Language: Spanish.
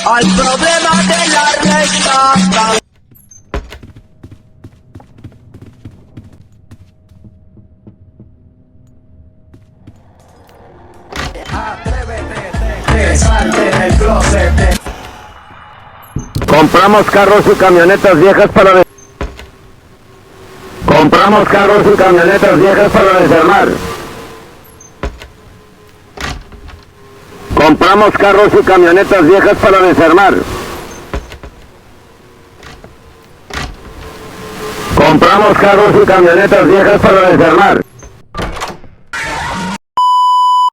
al problema de la resaca. Atrévete, salte del closet. Compramos carros y camionetas viejas para Compramos carros y camionetas viejas para desarmar. Compramos carros y camionetas viejas para desarmar. Compramos carros y camionetas viejas para desarmar.